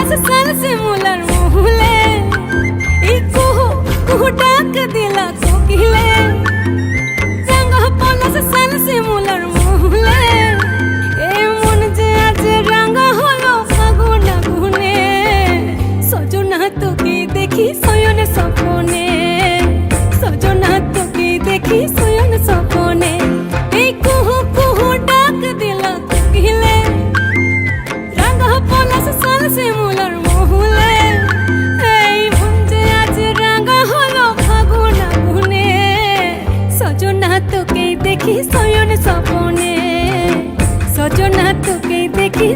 পলাশ সাল শিমুলার মহুলে এই কুহু কুহু ডাক দিলা কোকিলে রঙ পলাশ সাল শিমুলার মহুলে এ মন যে আজ রাঙা হলো ফাগুন আগুনে সজনা তোকে দেখি শয়ন স্বপনে সজনা তোকে দেখি শয়ন স্বপনে এই কুহু কুহু ডাক দিলা কোকিলে রঙ পলাশ সাল শিমুলার মহুলে এই মন যে আজ রাঙা হলো ফাগুন আগুনে সজনা তোকে দেখি শয়ন স্বপনে সজনা তোকে দেখি